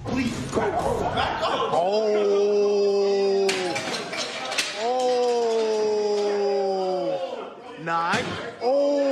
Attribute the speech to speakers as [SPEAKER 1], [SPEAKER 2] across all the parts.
[SPEAKER 1] Please, back up.
[SPEAKER 2] Oh. Oh. 9. Oh.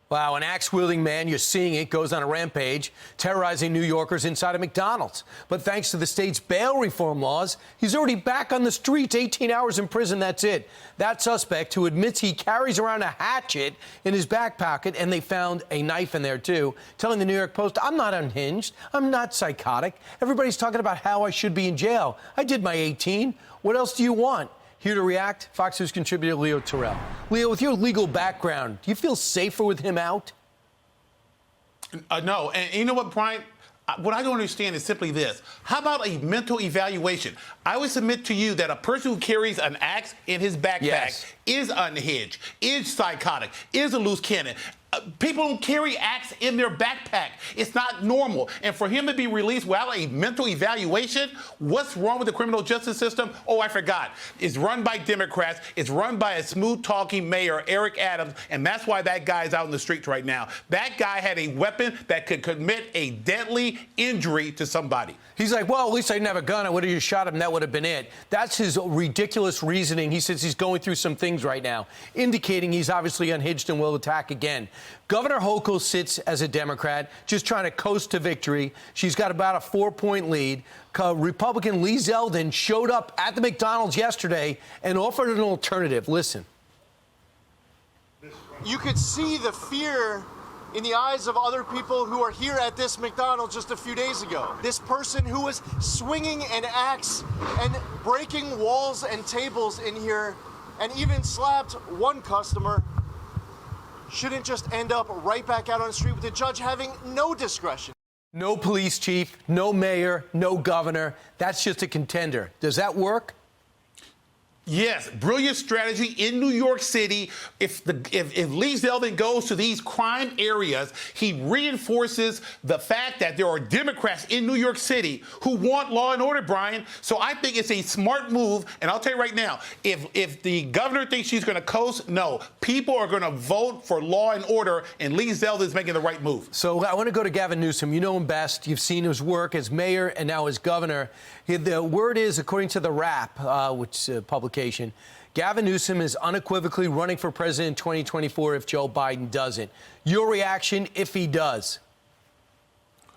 [SPEAKER 3] Wow, an axe-wielding man, you're seeing it, goes on a rampage, terrorizing New Yorkers inside a McDonald's. But thanks to the state's bail reform laws, he's already back on the streets, 18 hours in prison, that's it. That suspect, who admits he carries around a hatchet in his back pocket, and they found a knife in there, too, telling the New York Post, I'm not unhinged, I'm not psychotic. Everybody's talking about how I should be in jail. I did my 18. What else do you want? Here to react, Fox News contributor Leo Terrell. Leo, with your legal background, do you feel safer with him out?
[SPEAKER 1] No. And you know what, Brian? What I don't understand is simply this. How about a mental evaluation? I would submit to you that a person who carries an axe in his backpack is unhinged, is psychotic, is a loose cannon. People don't carry axe in their backpack. It's not normal. And for him to be released without a mental evaluation, what's wrong with the criminal justice system? Oh, I forgot. It's run by Democrats. It's run by a smooth-talking mayor, Eric Adams, and that's why that guy's out in the streets right now. That guy had a weapon that could commit a deadly injury to somebody.
[SPEAKER 3] He's like, well, at least I didn't have a gun. I would have just shot him. That would have been it. That's his ridiculous reasoning. He says he's going through some things right now, indicating he's obviously unhinged and will attack again. Governor Hochul sits as a Democrat, just trying to coast to victory. She's got about a 4-point lead. Republican Lee Zeldin showed up at the McDonald's yesterday and offered an alternative. Listen.
[SPEAKER 4] You could see the fear in the eyes of other people who are here at this McDonald's just a few days ago. This person who was swinging an axe and breaking walls and tables in here and even slapped one customer shouldn't just end up right back out on the street with the judge having no discretion.
[SPEAKER 3] No police chief, no mayor, no governor. That's just a contender. Does that work?
[SPEAKER 1] Yes, brilliant strategy in New York City. If Lee Zeldin goes to these crime areas, he reinforces the fact that there are Democrats in New York City who want law and order, Brian. So I think it's a smart move. And I'll tell you right now, if the governor thinks she's going to coast, no. People are going to vote for law and order, and Lee Zeldin's making the right move.
[SPEAKER 3] So I want to go to Gavin Newsom. You know him best. You've seen his work as mayor and now as governor. The word is, according to The Wrap, which publication, Gavin Newsom is unequivocally running for president in 2024 if Joe Biden doesn't. Your reaction if he does?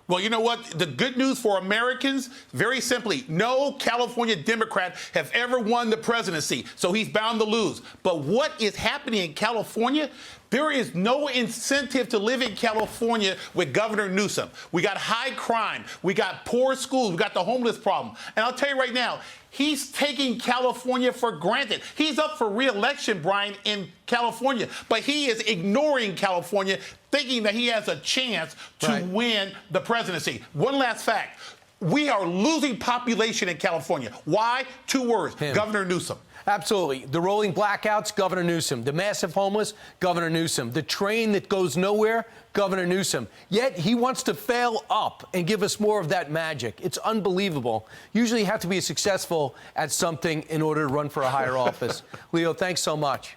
[SPEAKER 1] Well, you know what? The good news for Americans, very simply, no California Democrat have ever won the presidency, so he's bound to lose. But what is happening in California? There is no incentive to live in California with Governor Newsom. We got high crime. We got poor schools. We got the homeless problem. And I'll tell you right now, he's taking California for granted. He's up for re-election, Brian, in California, but he is ignoring California, thinking that he has a chance to win the presidency. One last fact. We are losing population in California. Why? 2 words. Governor Newsom.
[SPEAKER 3] Absolutely. The rolling blackouts, Governor Newsom. The massive homeless, Governor Newsom. The train that goes nowhere, Governor Newsom. Yet he wants to fail up and give us more of that magic. It's unbelievable. Usually you have to be successful at something in order to run for a higher office. Leo, thanks so much.